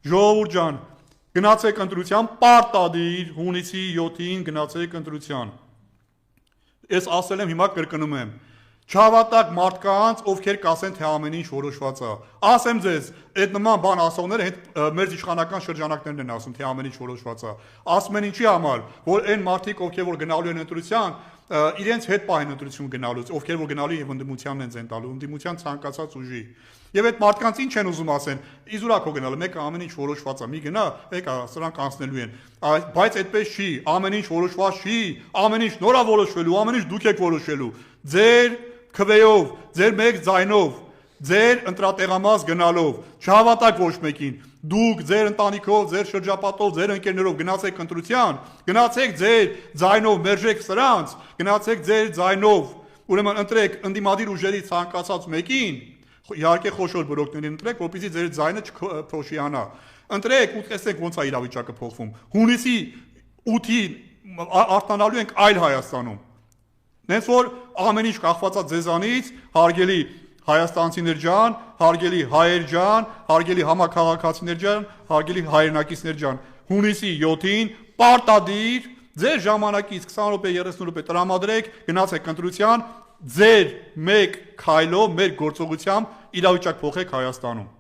Ժողովուրդ ջան, գնացեք ընտրության, պարտադիր հունիսի 7-ին գնացեք ընտրության։ Ես ասել եմ, հիմա կրկնում եմ։ Չհավատակ մարդկանց, ովքեր կասեն, թե ամեն ինչ որոշված է։ Ասեմ ձեզ, այդ նման բան ասողները մեր իշխանական շրջանակներն են ասում, թե ամեն ինչ որոշված է։ Ասում են ինչի համար, որ այն մարդիկ, ովքեր որ գնալու են ընտրության, իրենց հետ պահեն ընտրություն գնալուց, ովքեր որ գնալու եւ ընդդիմությանն են զեն տալու, ընդդիմության ցանկացած ուժի։ Եվ այդ մարդկանց ինչ են ուզում ասեն, իզուրակո գնալու, մեկը ամեն ինչ որոշված է, մի գնա, եկա, սրանք անցնելու են։ Բայց այդպես չի, ամեն ինչ որոշված չի, ամեն ինչ նորա որոշվելու, ամեն ինչ դուք եք որոշելու։ Ձեր քվեով, ձեր մեկ ձայնով, ձեր ընտրատեղամաս գնալով, չհավատակ ոչ մեկին, դուք ձեր ընտանիքով, ձեր շրջապատով, ձեր ընկերներով գնացեք ընտրության, գնացեք ձեր ձայնով մերժեք սրանց, գնացեք ձեր ձայնով, ուրեմն ընտրեք ընդդիմադիր ուժերի ցանկացած մեկին, իհարկե խոշոր բրոկներին ընտրեք, որպեսզի ձեր ձայնը չփոշիանա։ Ընտրեք ու տեսեք ոնց է իրավիճակը փոխվում։ Հունիսի 8-ին արտանալու ենք այլ Հայաստանում։ Նենց որ ամեն ինչ կախված է ձեզանից, հարգելի հայաստանցիներ ջան, հարգելի հայեր ջան, հարգելի համաքաղաքացիներ ջան, հարգելի հայրենակիցներ ջան, հունիսի 7-ին պարտադիր ձեր ժամանակից 20 րոպե 30 րոպե տրամադրեք, գնացեք ընտրության, ձեր մեկ քայլով, մեր գործողությամբ իրավիճակ փոխեք Հայաստանում։